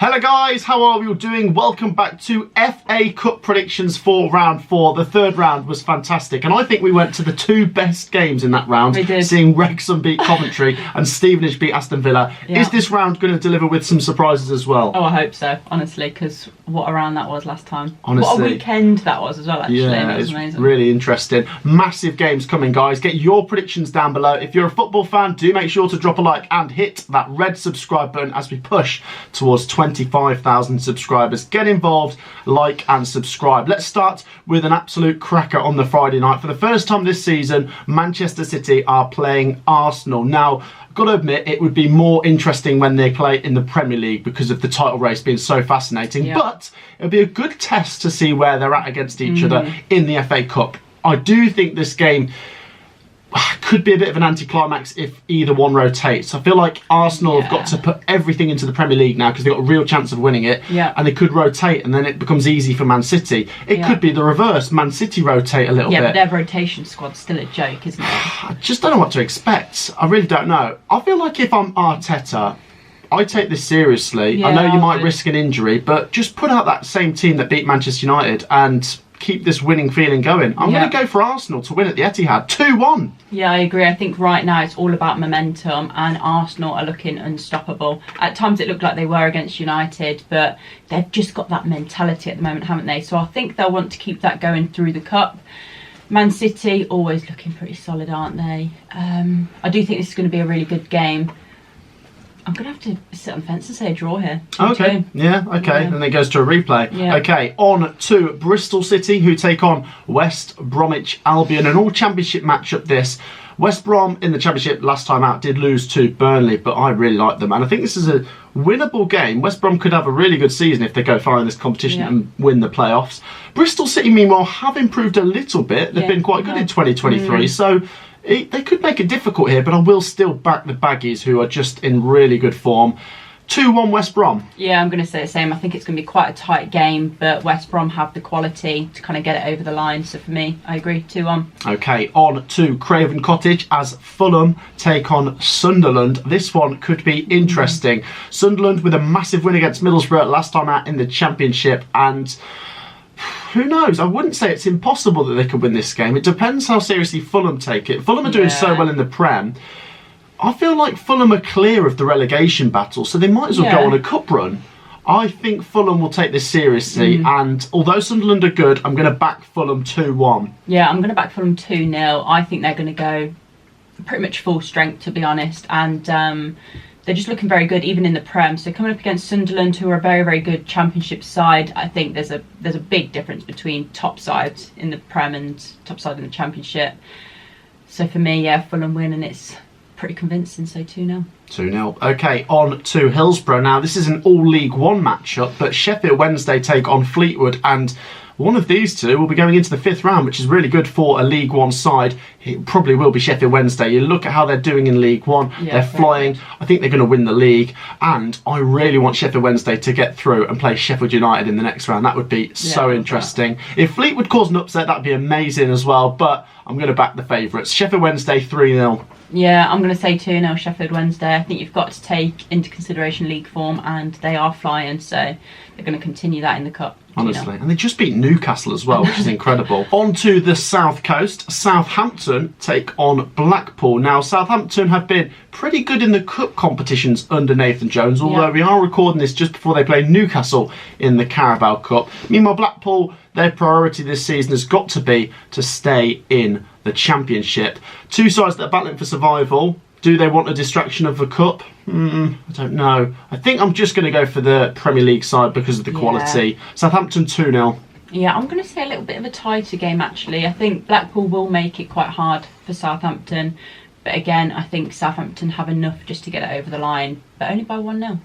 Hello guys, how are we all doing? Welcome back to FA Cup predictions for round 4. The third round was fantastic and I think we went to the two best games in that round. We did. Seeing Wrexham beat Coventry and Stevenage beat Aston Villa. Yeah. Is this round going to deliver with some surprises as well? Oh, I hope so, honestly, because what a round that was last time. Honestly. What a weekend that was as well, actually. Yeah, that was it's amazing. really interesting. Massive games coming, guys. Get your predictions down below. If you're a football fan, do make sure to drop a like and hit that red subscribe button as we push towards 25,000 subscribers. Get involved, like and subscribe. Let's start with an absolute cracker on the Friday night. For the first time this season, Manchester City are playing Arsenal. Now, I've got to admit, it would be more interesting when they play in the Premier League because of the title race being so fascinating. Yeah. But it'll be a good test to see where they're at against each other in the FA Cup. I do think this game could be a bit of an anticlimax if either one rotates. I feel like Arsenal have got to put everything into the Premier League now because they've got a real chance of winning it. Yeah. And they could rotate and then it becomes easy for Man City. It could be the reverse. Man City rotate a little bit. Yeah, but their rotation squad's still a joke, isn't it? I just don't know what to expect. I really don't know. I feel like if I'm Arteta, I take this seriously. I know you might risk an injury, but just put out that same team that beat Manchester United and keep this winning feeling going. I'm going to go for Arsenal to win at the Etihad. 2-1. Yeah, I agree. I think right now it's all about momentum and Arsenal are looking unstoppable. At times it looked like they were against United, but they've just got that mentality at the moment, haven't they? So I think they'll want to keep that going through the Cup. Man City, always looking pretty solid, aren't they? I do think this is going to be a really good game. I'm going to have to sit on the fence and say a draw here. Okay, yeah, okay. And then it goes to a replay. Yeah. Okay, on to Bristol City, who take on West Bromwich Albion. An all-championship matchup this. West Brom in the championship last time out did lose to Burnley, but I really like them. And I think this is a winnable game. West Brom could have a really good season if they go far in this competition and win the playoffs. Bristol City, meanwhile, have improved a little bit. They've been quite good in 2023, so they could make it difficult here, but I will still back the Baggies, who are just in really good form. 2-1 West Brom. Yeah, I'm going to say the same. I think it's going to be quite a tight game, but West Brom have the quality to kind of get it over the line. So for me, I agree, 2-1. Okay, on to Craven Cottage as Fulham take on Sunderland. This one could be interesting. Sunderland with a massive win against Middlesbrough last time out in the Championship, and who knows? I wouldn't say it's impossible that they could win this game. It depends how seriously Fulham take it. Fulham are doing so well in the Prem. I feel like Fulham are clear of the relegation battle, so they might as well go on a cup run. I think Fulham will take this seriously, and although Sunderland are good, I'm going to back Fulham 2-1. Yeah, I'm going to back Fulham 2-0. I think they're going to go pretty much full strength, to be honest, and they're just looking very good, even in the Prem. So coming up against Sunderland, who are a very, very good Championship side, I think there's a big difference between top sides in the Prem and top side in the Championship. So for me, yeah, Fulham win, and it's pretty convincing, so 2-0. 2-0. Okay, on to Hillsborough. Now, this is an all League One matchup, but Sheffield Wednesday take on Fleetwood, and one of these two will be going into the 5th round, which is really good for a League One side. It probably will be Sheffield Wednesday. You look at how they're doing in League One. They're flying. I think they're going to win the league. And I really want Sheffield Wednesday to get through and play Sheffield United in the next round. That would be so interesting. If Fleetwood cause an upset, that would be amazing as well. But I'm going to back the favourites. Sheffield Wednesday 3-0. Yeah, I'm going to say 2-0 Sheffield Wednesday. I think you've got to take into consideration league form, and they are flying, so they're going to continue that in the Cup. Honestly, and they just beat Newcastle as well, which is incredible. On to the South Coast. Southampton take on Blackpool. Now, Southampton have been pretty good in the Cup competitions under Nathan Jones, although we are recording this just before they play Newcastle in the Carabao Cup. Meanwhile, Blackpool, their priority this season has got to be to stay in the Championship. Two sides that are battling for survival. Do they want a distraction of the Cup? I don't know. I think I'm just going to go for the Premier League side because of the quality. Southampton 2-0. Yeah, I'm going to say a little bit of a tighter game, actually. I think Blackpool will make it quite hard for Southampton. But again, I think Southampton have enough just to get it over the line, but only by 1-0.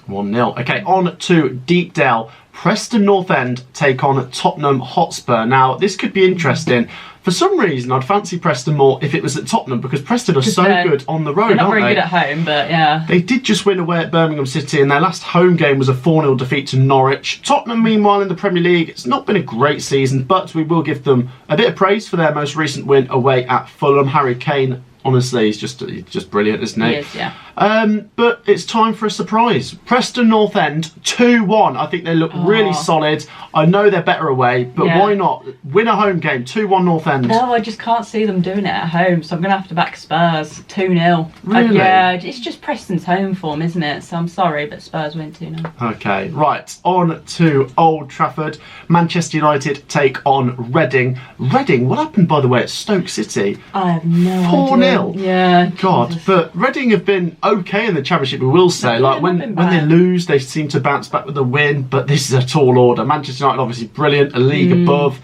1-0. Okay, on to Deepdale. Preston North End take on Tottenham Hotspur. Now, this could be interesting. For some reason, I'd fancy Preston more if it was at Tottenham, because Preston are so good on the road, they're not aren't very they? good at home, but yeah. They did just win away at Birmingham City, and their last home game was a 4-0 defeat to Norwich. Tottenham, meanwhile, in the Premier League, it's not been a great season, but we will give them a bit of praise for their most recent win away at Fulham. Harry Kane, honestly, he's just brilliant, isn't he? He is, yeah. But it's time for a surprise. Preston North End 2-1. I think they look really solid. I know they're better away, but why not win a home game 2-1 North End? No, I just can't see them doing it at home, so I'm going to have to back Spurs 2-0. Really? Yeah, it's just Preston's home form, isn't it? So I'm sorry, but Spurs win 2-0. Okay, right, on to Old Trafford. Manchester United take on Reading. Reading, what happened, by the way, at Stoke City? I have no 4-0. idea. Yeah. God, Jesus. but Reading have been okay in the Championship, we will say. Like when they lose, they seem to bounce back with a win, but this is a tall order. Manchester United obviously brilliant, a league above.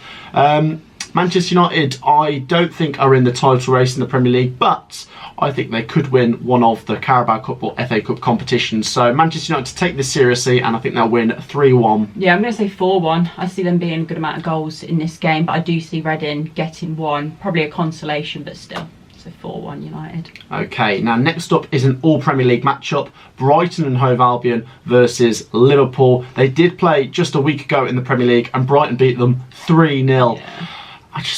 Manchester United, I don't think are in the title race in the Premier League, but I think they could win one of the Carabao Cup or FA Cup competitions. So Manchester United to take this seriously, and I think they'll win 3-1. Yeah, I'm going to say 4-1. I see them being a good amount of goals in this game, but I do see Reading getting one. Probably a consolation, but still. So 4-1 United. Okay, now next up is an all-Premier League matchup. Brighton and Hove Albion versus Liverpool. They did play just a week ago in the Premier League, and Brighton beat them 3-0. Yeah.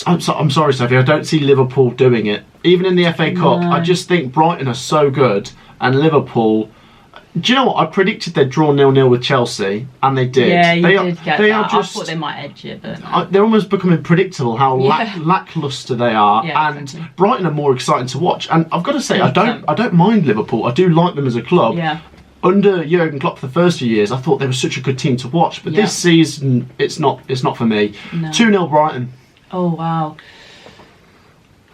I'm sorry, Sophie, I don't see Liverpool doing it. Even in the FA Cup, I just think Brighton are so good, and Liverpool... Do you know what? I predicted they'd draw 0-0 with Chelsea, and they did. Yeah, you did get that. Are just, I thought they might edge it, but... They're almost becoming predictable how lacklustre they are, and exactly. Brighton are more exciting to watch. And I've got to say, I don't mind Liverpool. I do like them as a club. Yeah. Under Jurgen Klopp for the first few years, I thought they were such a good team to watch, but this season, it's not for me. No. 2-0 Brighton. Oh, wow.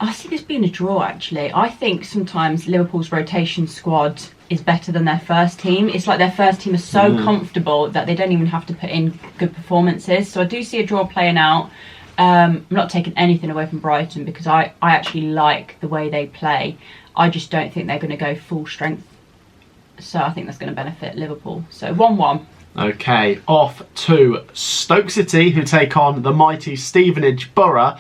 I see this being a draw, actually. I think sometimes Liverpool's rotation squad is better than their first team. It's like their first team is so comfortable that they don't even have to put in good performances. So I do see a draw playing out. I'm not taking anything away from Brighton because I actually like the way they play. I just don't think they're going to go full strength. So I think that's going to benefit Liverpool. So 1-1. Okay, off to Stoke City, who take on the mighty Stevenage Borough.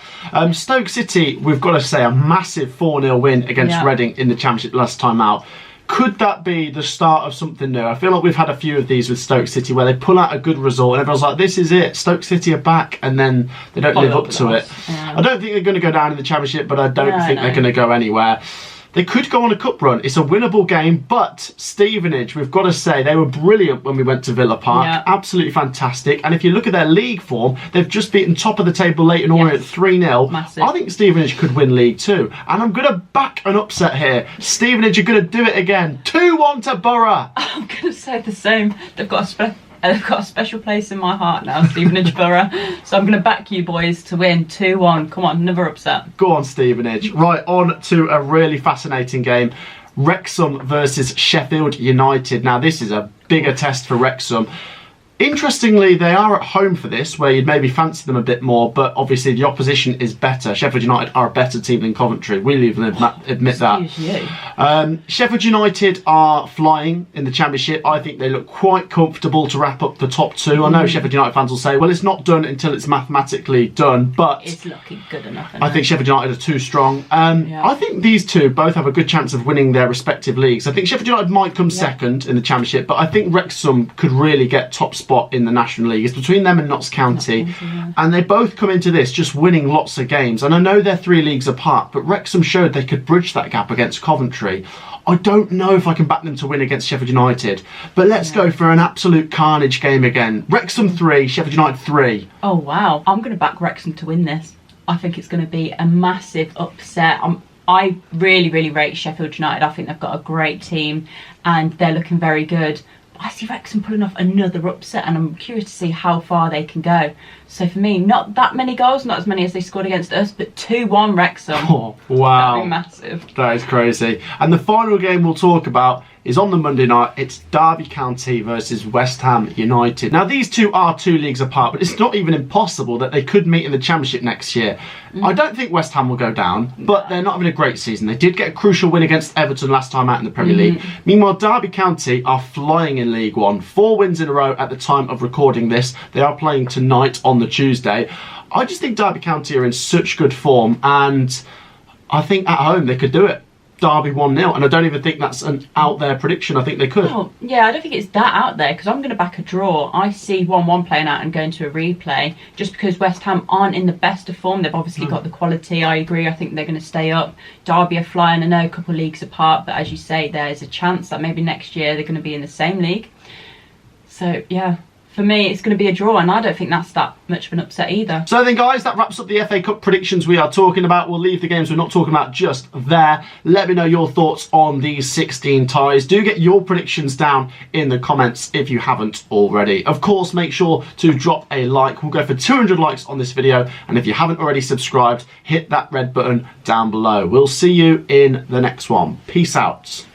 Stoke City, we've got to say, a massive 4-0 win against Reading in the Championship last time out. Could that be the start of something new? I feel like we've had a few of these with Stoke City where they pull out a good result and everyone's like, this is it, Stoke City are back, and then they don't live up to it. Yeah. I don't think they're going to go down in the Championship, but I don't think they're going to go anywhere. They could go on a cup run. It's a winnable game, but Stevenage, we've got to say, they were brilliant when we went to Villa Park. Yeah. Absolutely fantastic. And if you look at their league form, they've just beaten top of the table Leyton Orient 3-0. Massive. I think Stevenage could win League 2. And I'm going to back an upset here. Stevenage are going to do it again. 2-1 to Borough. I'm going to say the same. They've got a special place in my heart now, Stevenage Borough. So I'm going to back you boys to win 2-1. Come on, another upset. Go on, Stevenage. Right, on to a really fascinating game. Wrexham versus Sheffield United. Now, this is a bigger test for Wrexham. Interestingly, they are at home for this, where you'd maybe fancy them a bit more, but obviously the opposition is better. Sheffield United are a better team than Coventry. We'll even admit that. Sheffield United are flying in the Championship. I think they look quite comfortable to wrap up the top two. I know Sheffield United fans will say, well, it's not done until it's mathematically done, but... It's looking good enough. I think Sheffield United are too strong. I think these two both have a good chance of winning their respective leagues. I think Sheffield United might come second in the Championship, but I think Wrexham could really get top spot in the National League. It's between them and Notts County, and they both come into this just winning lots of games, and I know they're 3 leagues apart, but Wrexham showed they could bridge that gap against Coventry. I don't know if I can back them to win against Sheffield United, but let's go for an absolute carnage game again. Wrexham 3, Sheffield United 3. Oh wow, I'm going to back Wrexham to win this. I think it's going to be a massive upset. I really, really rate Sheffield United. I think they've got a great team and they're looking very good. I see Wrexham pulling off another upset, and I'm curious to see how far they can go. So for me, not that many goals, not as many as they scored against us, but 2-1 Wrexham. Oh, wow. That'd be massive. That is crazy. And the final game we'll talk about is on the Monday night. It's Derby County versus West Ham United. Now, these two are 2 leagues apart, but it's not even impossible that they could meet in the Championship next year. I don't think West Ham will go down, but they're not having a great season. They did get a crucial win against Everton last time out in the Premier League. Meanwhile, Derby County are flying in League 1. 4 wins in a row at the time of recording this. They are playing tonight on the Tuesday. I just think Derby County are in such good form, and I think at home they could do it. Derby 1-0, and I don't even think that's an out there prediction. I think they could. Oh, yeah, I don't think it's that out there, because I'm going to back a draw. I see 1-1 playing out and going to a replay, just because West Ham aren't in the best of form. They've obviously got the quality. I agree. I think they're going to stay up. Derby are flying. I know a couple of leagues apart, but as you say, there's a chance that maybe next year they're going to be in the same league. So yeah, for me, it's going to be a draw, and I don't think that's that much of an upset either. So then, guys, that wraps up the FA Cup predictions we are talking about. We'll leave the games we're not talking about just there. Let me know your thoughts on these 16 ties. Do get your predictions down in the comments if you haven't already. Of course, make sure to drop a like. We'll go for 200 likes on this video, and if you haven't already subscribed, hit that red button down below. We'll see you in the next one. Peace out.